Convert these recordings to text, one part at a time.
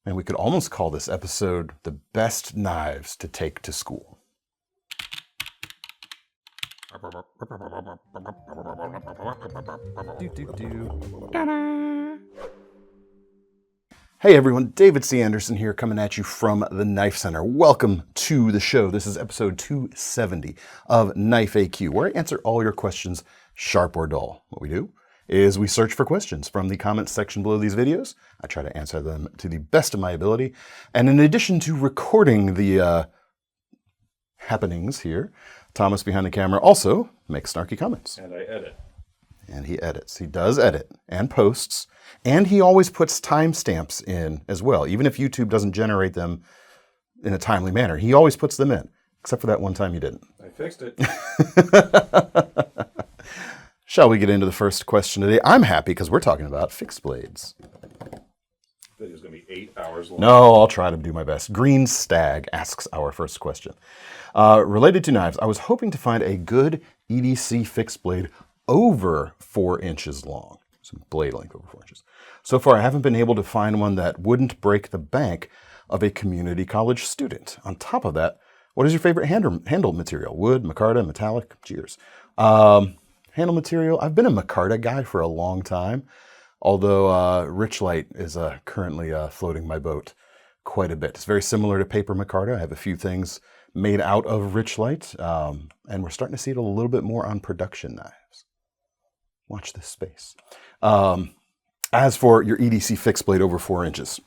And we could almost call this episode the best knives to take to school. Hey everyone, David C. Anderson here coming at you from the KnifeCenter. Welcome to the show. This is episode 270 of KniFAQ, where I answer all your questions, sharp or dull. What we do is we search for questions from the comments section below these videos. I try to answer them to the best of my ability. And in addition to recording the happenings here, Thomas behind the camera also makes snarky comments. And I edit. And he edits. He does edit and posts. And he always puts timestamps in as well. Even if YouTube doesn't generate them in a timely manner, he always puts them in. Except for that one time you didn't. I fixed it. Shall we get into the first question today? I'm happy because we're talking about fixed blades. This is going to be 8 hours long. No, I'll try to do my best. Green Stag asks our first question. Related to knives, I was hoping to find a good EDC fixed blade over 4 inches long. Some blade length over 4 inches. So far, I haven't been able to find one that wouldn't break the bank of a community college student. On top of that, what is your favorite handle material? Wood, micarta, metallic? Cheers. Handle material, I've been a micarta guy for a long time, although Richlite is currently floating my boat quite a bit. It's very similar to paper micarta. I have a few things made out of Richlite, and we're starting to see it a little bit more on production knives. Watch this space. As for your EDC fixed blade over 4 inches,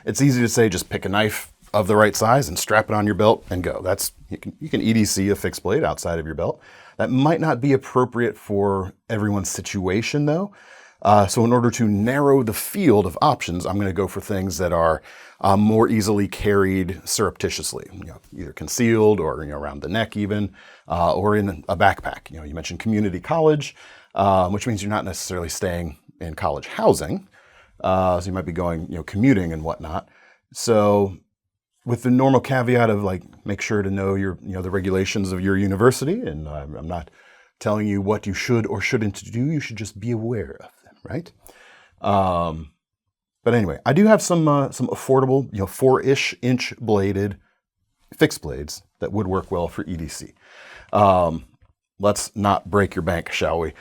it's easy to say just pick a knife of the right size and strap it on your belt and go. You can EDC a fixed blade outside of your belt. That might not be appropriate for everyone's situation though. So in order to narrow the field of options, I'm going to go for things that are more easily carried surreptitiously, either concealed or around the neck even, or in a backpack. You mentioned community college, which means you're not necessarily staying in college housing. So you might be going, commuting and whatnot. So with the normal caveat of make sure to know the regulations of your university, and I'm not telling you what you should or shouldn't do. You should just be aware of them, right? But anyway, I do have some affordable, 4-ish inch bladed fixed blades that would work well for EDC. Let's not break your bank, shall we?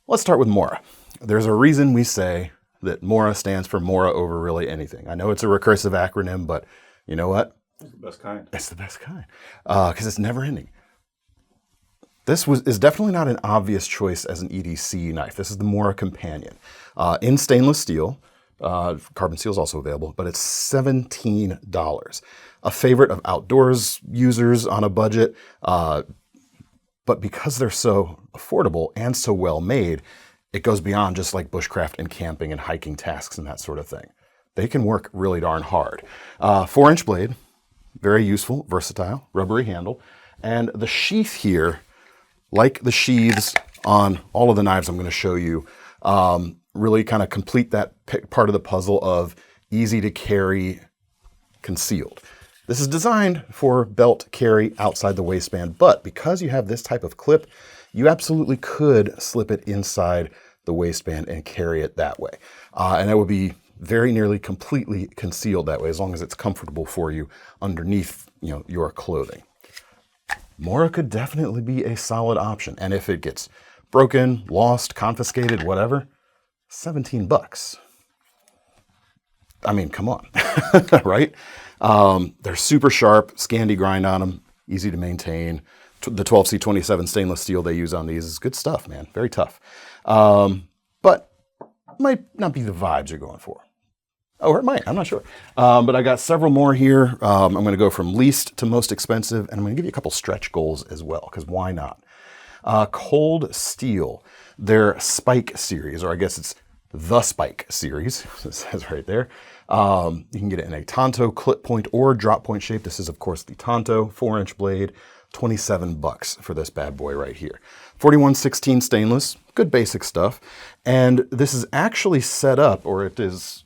Let's start with Mora. There's a reason we say that Mora stands for Mora over really anything. I know it's a recursive acronym, but you know what? It's the best kind. It's the best kind because it's never ending. This is definitely not an obvious choice as an EDC knife. This is the Mora Companion in stainless steel. Carbon steel is also available, but it's $17. A favorite of outdoors users on a budget, but because they're so affordable and so well made, it goes beyond just like bushcraft and camping and hiking tasks and that sort of thing. They can work really darn hard. 4-inch blade, very useful, versatile, rubbery handle. And the sheath here, like the sheaths on all of the knives I'm going to show you, really kind of complete that part of the puzzle of easy to carry, concealed. This is designed for belt carry outside the waistband, but because you have this type of clip, you absolutely could slip it inside the waistband and carry it that way. And that would be very nearly completely concealed that way, as long as it's comfortable for you underneath, your clothing. Mora could definitely be a solid option. And if it gets broken, lost, confiscated, whatever, $17. I mean, come on, right? They're super sharp, Scandi grind on them, easy to maintain. The 12C27 stainless steel they use on these is good stuff, man. Very tough. But might not be the vibes you're going for. Or it might, I'm not sure. But I got several more here. I'm going to go from least to most expensive, and I'm going to give you a couple stretch goals as well, because why not? Cold Steel, their Spike series, or I guess it's the Spike series, it says right there. You can get it in a Tonto clip point or drop point shape. This is, of course, the Tonto 4-inch blade. $27 for this bad boy right here. 4116 stainless, good basic stuff. And this is actually set up, or it is,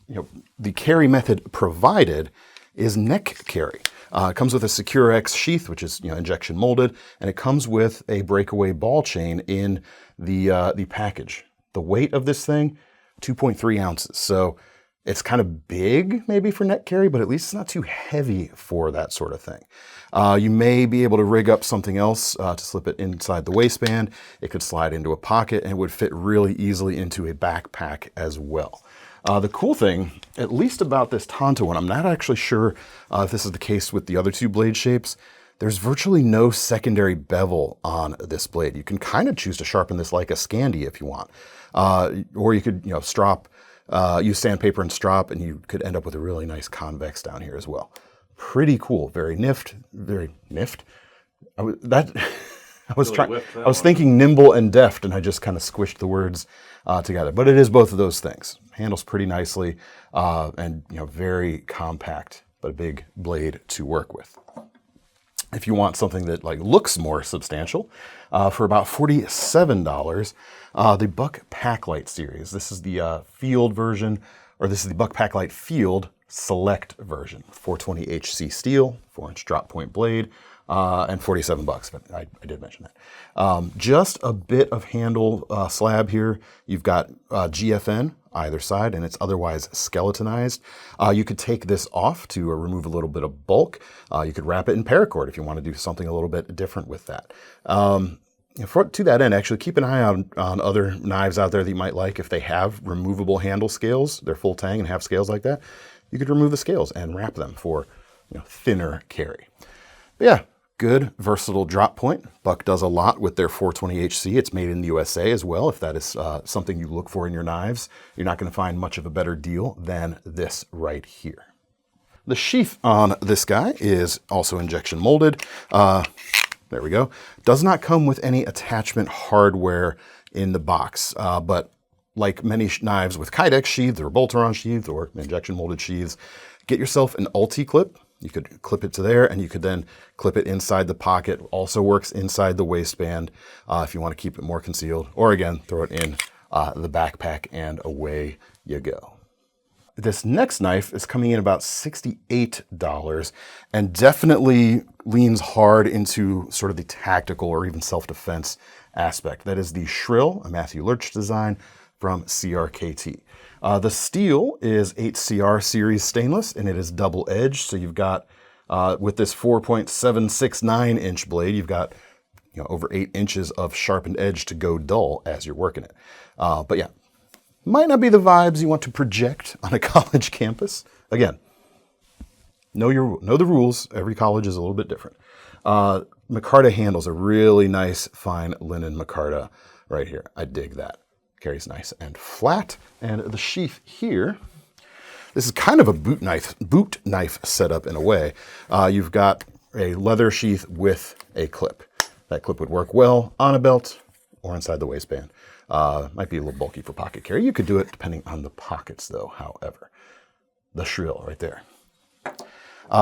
the carry method provided is neck carry. It comes with a SecureX sheath, which is injection molded, and it comes with a breakaway ball chain in the package. The weight of this thing, 2.3 ounces. So It's kind of big maybe for net carry, but at least it's not too heavy for that sort of thing. You may be able to rig up something else to slip it inside the waistband. It could slide into a pocket and it would fit really easily into a backpack as well. The cool thing, at least about this Tonto one, I'm not actually sure if this is the case with the other two blade shapes, there's virtually no secondary bevel on this blade. You can kind of choose to sharpen this like a Scandi if you want. Or you could, strop, use sandpaper and strop, and you could end up with a really nice convex down here as well. Pretty cool, very nift. I was thinking nimble and deft, and I just kind of squished the words together. But it is both of those things. Handles pretty nicely, and very compact, but a big blade to work with. If you want something that looks more substantial, for about $47, the Buck Packlight series. This is the field version, or this is the Buck Packlight Field Select version. 420 HC steel, 4-inch drop point blade, and $47. But I did mention that. Just a bit of handle slab here. You've got GFN either side, and it's otherwise skeletonized. You could take this off to remove a little bit of bulk. You could wrap it in paracord if you want to do something a little bit different with that. To that end, actually keep an eye on other knives out there that you might like. If they have removable handle scales, they're full tang and have scales like that, you could remove the scales and wrap them for thinner carry. But yeah, good, versatile drop point. Buck does a lot with their 420 HC. It's made in the USA as well. If that is something you look for in your knives, you're not going to find much of a better deal than this right here. The sheath on this guy is also injection molded. There we go. Does not come with any attachment hardware in the box, but like many knives with Kydex sheaths or Boltaron sheaths or injection molded sheaths, get yourself an ulti clip. You could clip it to there, and you could then clip it inside the pocket. Also works inside the waistband if you want to keep it more concealed. Or again, throw it in the backpack, and away you go. This next knife is coming in about $68 and definitely leans hard into sort of the tactical or even self-defense aspect. That is the Shrill, a Matthew Lurch design from CRKT. The steel is 8CR series stainless, and it is double edged. So you've got, with this 4.769 inch blade, you've got over 8 inches of sharpened edge to go dull as you're working it. But yeah, might not be the vibes you want to project on a college campus. Again, know the rules. Every college is a little bit different. Micarta handles, a really nice fine linen micarta right here. I dig that. Carries nice and flat. And the sheath here, this is kind of a boot knife setup in a way. You've got a leather sheath with a clip. That clip would work well on a belt or inside the waistband. Might be a little bulky for pocket carry. You could do it depending on the pockets though, however. The Shrill right there.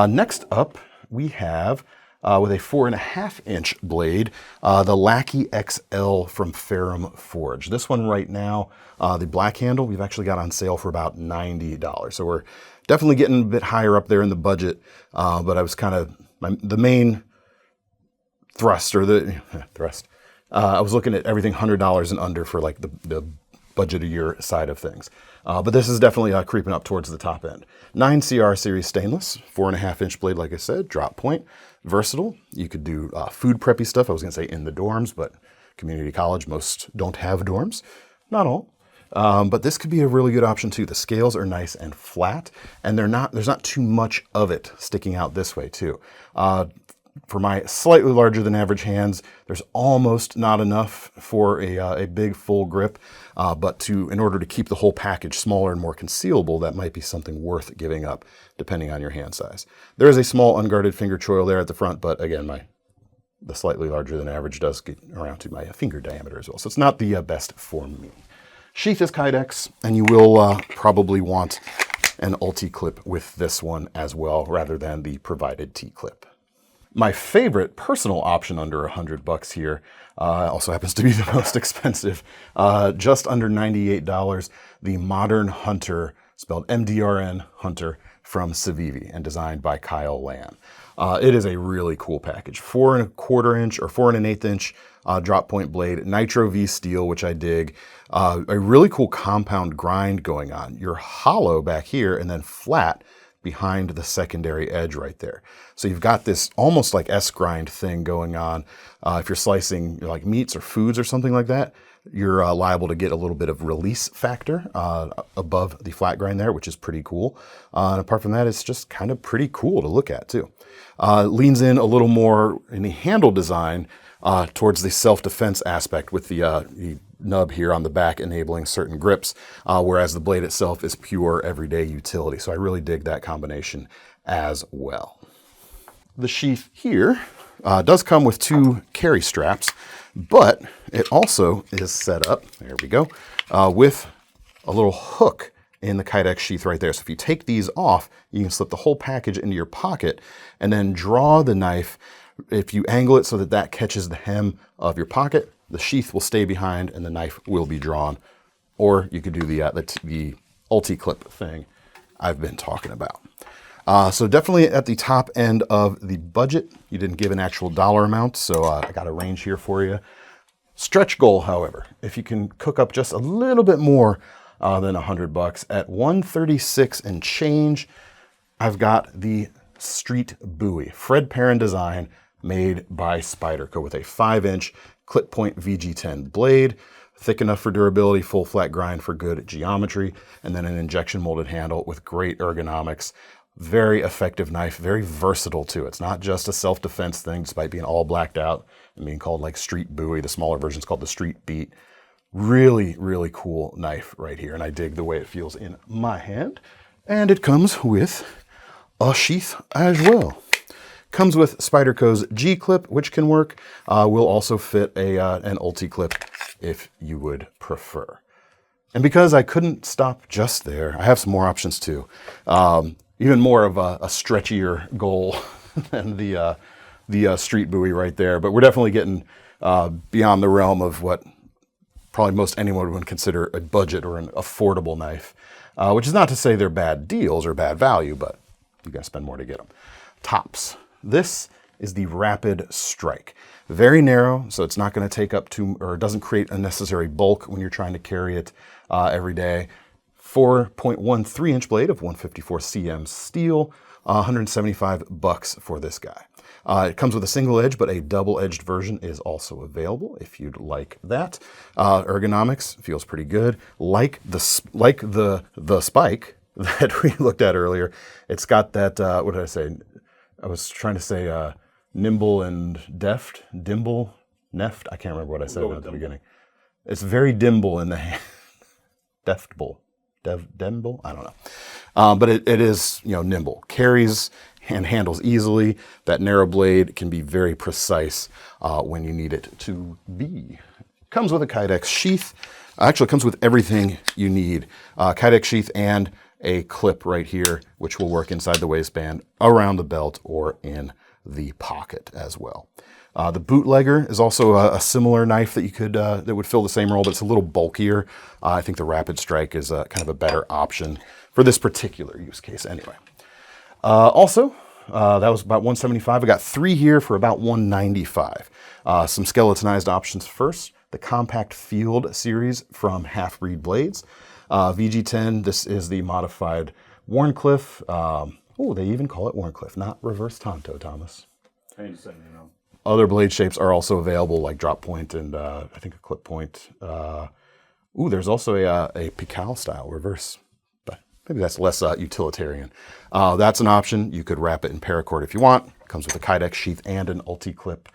Next up, we have with a 4.5 inch blade, the Lackey XL from Ferrum Forge. This one right now, the black handle, we've actually got on sale for about $90. So we're definitely getting a bit higher up there in the budget, but I was kind of, the main thrust, I was looking at everything $100 and under for like the budget a year side of things. But this is definitely creeping up towards the top end. 9CR series stainless, 4.5 inch blade, like I said, drop point, versatile. You could do food preppy stuff. I was gonna say in the dorms, but community college, most don't have dorms, not all. But this could be a really good option too. The scales are nice and flat, and there's not too much of it sticking out this way too. For my slightly larger than average hands, there's almost not enough for a big full grip, but in order to keep the whole package smaller and more concealable, that might be something worth giving up depending on your hand size. There is a small unguarded finger choil there at the front, but again, the slightly larger than average does get around to my finger diameter as well, so it's not the best for me. Sheath is Kydex, and you will probably want an ulti clip with this one as well, rather than the provided T-clip. My favorite personal option under $100 here also happens to be the most expensive, just under $98. The Modern Hunter, spelled MDRN Hunter, from Civivi and designed by Kyle Lamb. It is a really cool package. 4¼ inch or 4 1/8 inch drop point blade, Nitro V steel, which I dig. A really cool compound grind going on. You're hollow back here and then flat behind the secondary edge right there. So you've got this almost like S-grind thing going on. If you're slicing like meats or foods or something like that, you're liable to get a little bit of release factor above the flat grind there, which is pretty cool. And apart from that, it's just kind of pretty cool to look at too. Leans in a little more in the handle design towards the self-defense aspect with the nub here on the back enabling certain grips, whereas the blade itself is pure everyday utility. So I really dig that combination as well. The sheath here does come with 2 carry straps, but it also is set up, there we go, with a little hook in the Kydex sheath right there. So if you take these off, you can slip the whole package into your pocket and then draw the knife. If you angle it so that that catches the hem of your pocket, the sheath will stay behind and the knife will be drawn. Or you could do the ulti-clip thing I've been talking about. So definitely at the top end of the budget. You didn't give an actual dollar amount, so I got a range here for you. Stretch goal, however, if you can cook up just a little bit more than $100 at $136 and change, I've got the Street Buoy, Fred Perrin design, made by Spyderco with a 5-inch clip point VG10 blade, thick enough for durability, full flat grind for good geometry, and then an injection molded handle with great ergonomics. Very effective knife, very versatile too. It's not just a self-defense thing, despite being all blacked out and being called like Street Buoy. The smaller version's called the Street Beat. Really, really cool knife right here, and I dig the way it feels in my hand. And it comes with a sheath as well. Comes with Spyderco's G-clip, which can work. Will also fit an ulti-clip if you would prefer. And because I couldn't stop just there, I have some more options too. Even more of a stretchier goal than the Street Buoy right there. But we're definitely getting beyond the realm of what probably most anyone would consider a budget or an affordable knife, which is not to say they're bad deals or bad value, but you gotta spend more to get them. Tops. This is the Rapid Strike. Very narrow, so it's not gonna take up or it doesn't create unnecessary bulk when you're trying to carry it every day. 4.13 inch blade of 154 cm steel, $175 for this guy. It comes with a single edge, but a double-edged version is also available if you'd like that. Ergonomics feels pretty good. Like the spike that we looked at earlier, it's got that, what did I say? I was trying to say nimble and deft, dimble, neft. I can't remember what I said at the beginning. It's very dimble in the hand. Deftable. Demble? I don't know. But it is, nimble. Carries and handles easily. That narrow blade can be very precise when you need it to be. Comes with a Kydex sheath. Actually, it comes with everything you need. Kydex sheath and a clip right here, which will work inside the waistband, around the belt, or in the pocket as well. The bootlegger is also a similar knife that you could that would fill the same role, but it's a little bulkier. I think the Rapid Strike is kind of a better option for this particular use case anyway. Also, that was about $175. I got 3 here for about $195. Some skeletonized options first. The Compact Field series from Half Breed Blades. VG10, this is the modified Wharncliffe. They even call it Wharncliffe, not Reverse Tonto, Thomas. Other blade shapes are also available, like drop point and I think a clip point. There's also a Pical style reverse, but maybe that's less utilitarian. That's an option. You could wrap it in paracord if you want. Comes with a Kydex sheath and an ulti-clip.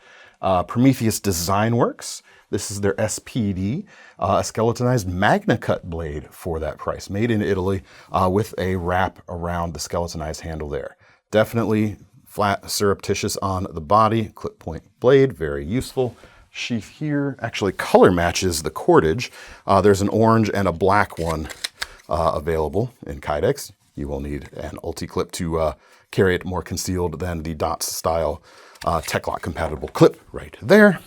Prometheus Design Works. This is their SPD, a skeletonized Magna Cut blade for that price, made in Italy with a wrap around the skeletonized handle there. Definitely flat, surreptitious on the body, clip point blade, very useful. Sheath here actually color matches the cordage. There's an orange and a black one available in Kydex. You will need an ulti-clip to carry it more concealed than the DOTS style Tech-Lock compatible clip right there.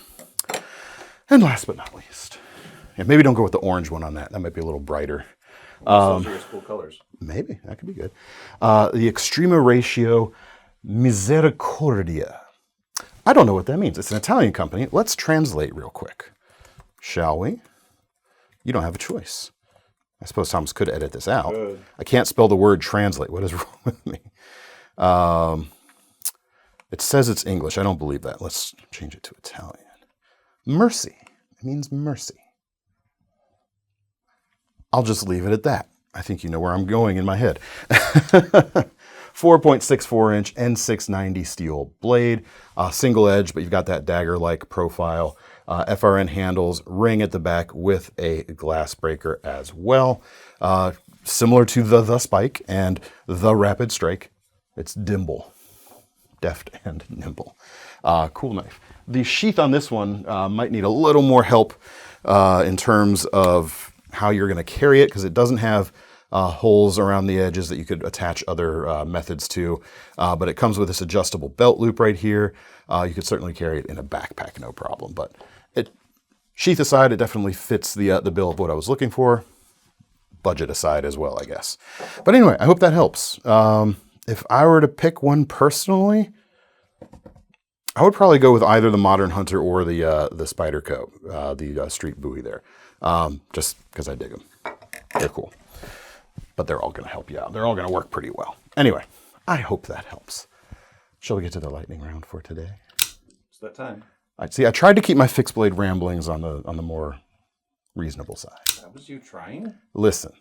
And last but not least, maybe don't go with the orange one on that. That might be a little brighter. Those are your school colors. Maybe, that could be good. The Extrema Ratio Misericordia. I don't know what that means. It's an Italian company. Let's translate real quick, shall we? You don't have a choice. I suppose Thomas could edit this out. Good. I can't spell the word translate. What is wrong with me? It says it's English. I don't believe that. Let's change it to Italian. Mercy. It means mercy. I'll just leave it at that. I think you know where I'm going in my head. 4.64 inch N690 steel blade, single edge, but you've got that dagger-like profile. FRN handles, ring at the back with a glass breaker as well. Similar to the Spike and the Rapid Strike, it's dimble, deft and nimble. Cool knife. The sheath on this one might need a little more help in terms of how you're going to carry it, because it doesn't have holes around the edges that you could attach other methods to, but it comes with this adjustable belt loop right here. You could certainly carry it in a backpack, no problem. But sheath aside, it definitely fits the bill of what I was looking for. Budget aside as well, I guess. But anyway, I hope that helps. If I were to pick one personally, I would probably go with either the Modern Hunter or the Spyderco, the street buoy there, just because I dig them. They're cool. But they're all going to help you out. They're all going to work pretty well. Anyway, I hope that helps. Shall we get to the lightning round for today? It's that time. I tried to keep my fixed blade ramblings on the more reasonable side. That was you trying? Listen.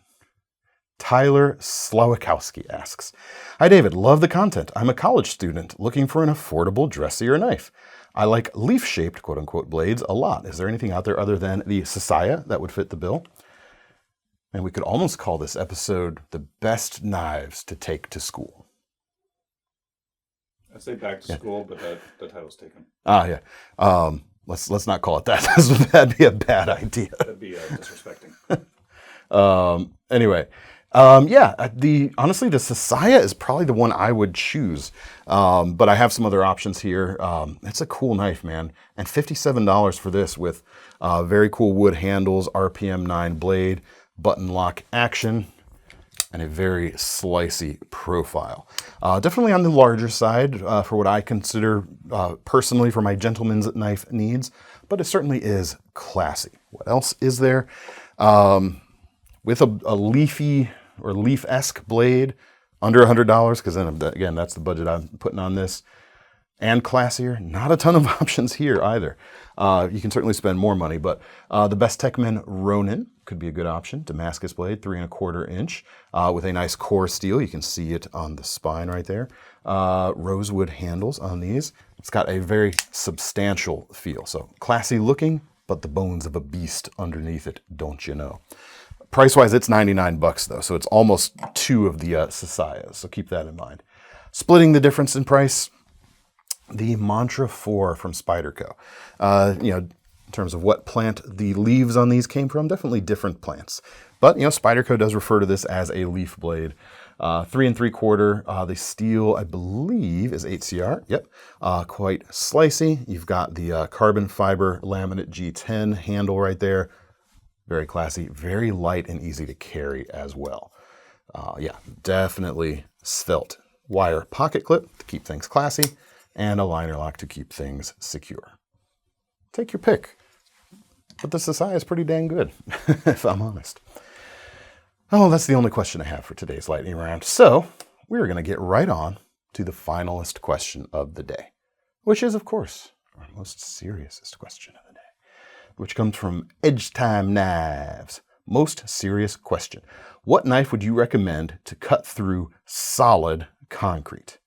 Tyler Slawikowski asks, "Hi David, love the content. I'm a college student looking for an affordable Dressy or knife. I like leaf-shaped quote-unquote blades a lot. Is there anything out there other than the Sasaya that would fit the bill?" And we could almost call this episode the best knives to take to school. I'd say back to school, but the title's taken. Yeah. Let's not call it that. That'd be a bad idea. That'd be disrespecting. Anyway, honestly, the Sasaya is probably the one I would choose. But I have some other options here. It's a cool knife, man. And $57 for this with very cool wood handles, RPM 9 blade, button lock action, and a very slicey profile. Definitely on the larger side for what I consider personally for my gentleman's knife needs, but it certainly is classy. What else is there? With a leafy or leaf-esque blade, under $100, because then again, that's the budget I'm putting on this. And classier, not a ton of options here either. You can certainly spend more money, but the Best Techman Ronin could be a good option. Damascus blade, 3¼ inch, with a nice core steel. You can see it on the spine right there. Rosewood handles on these. It's got a very substantial feel. So classy looking, but the bones of a beast underneath it, don't you know? Price-wise, it's $99 though, so it's almost two of the Sasayas, so keep that in mind. Splitting the difference in price, the Mantra 4 from Spyderco. In terms of what plant the leaves on these came from, definitely different plants. But, Spyderco does refer to this as a leaf blade. 3¾ the steel, I believe, is 8CR. Yep. Quite slicey. You've got the carbon fiber laminate G10 handle right there. Very classy, very light and easy to carry as well. Definitely svelte. Wire pocket clip to keep things classy, and a liner lock to keep things secure. Take your pick. But the Sasaya is pretty dang good, if I'm honest. Oh, that's the only question I have for today's lightning round. So we're going to get right on to the finalist question of the day, which is, of course, our most seriousest question of the day, which comes from Edge Time Knives. Most serious question. What knife would you recommend to cut through solid concrete?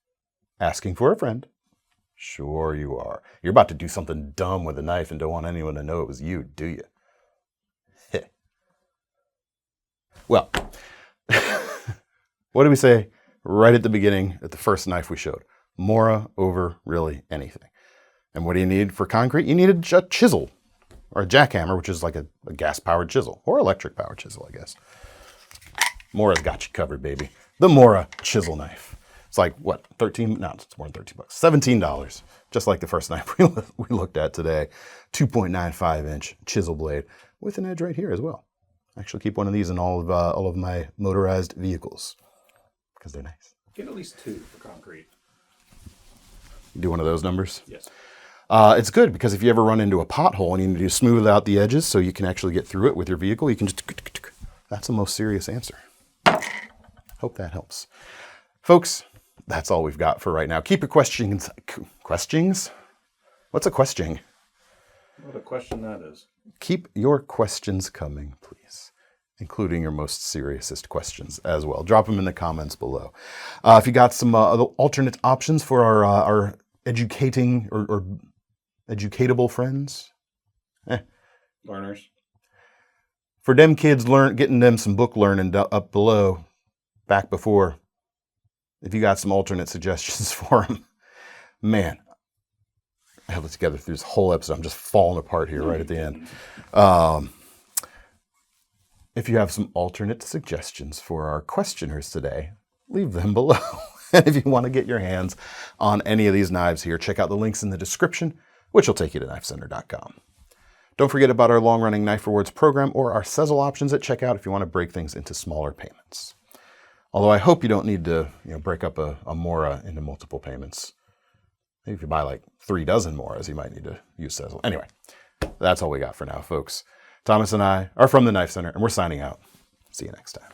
Asking for a friend. Sure you are. You're about to do something dumb with a knife and don't want anyone to know it was you, do you? Well, what did we say right at the beginning at the first knife we showed? Mora over really anything. And what do you need for concrete? You need a chisel or a jackhammer, which is like a gas-powered chisel or electric-powered chisel, I guess. Mora's got you covered, baby. The Mora chisel knife. It's like, what, 13? No, it's more than $13. $17, just like the first knife we looked at today. 2.95 inch chisel blade with an edge right here as well. Actually keep one of these in all of my motorized vehicles because they're nice. Get at least 2 for concrete. You do one of those numbers? Yes. It's good because if you ever run into a pothole and you need to smooth out the edges so you can actually get through it with your vehicle, you can just... That's the most serious answer. Hope that helps. Folks, that's all we've got for right now. Keep your questions... Questions? What's a question? What a question that is. Keep your questions coming, please, including your most seriousest questions as well. Drop them in the comments below. If you got some other alternate options for our educating or educatable friends, Learners. for them kids getting them some book learning up below, back before, if you got some alternate suggestions for them, man, I held it together through this whole episode. I'm just falling apart here right at the end. If you have some alternate suggestions for our questioners today, leave them below. And if you want to get your hands on any of these knives here, check out the links in the description, which will take you to KnifeCenter.com. Don't forget about our long-running Knife Rewards program or our Sezzle options at checkout if you want to break things into smaller payments. Although I hope you don't need to break up a Mora into multiple payments. Maybe if you buy like 3 dozen Moras, you might need to use Sezzle. Anyway, that's all we got for now, folks. Thomas and I are from the Knife Center, and we're signing out. See you next time.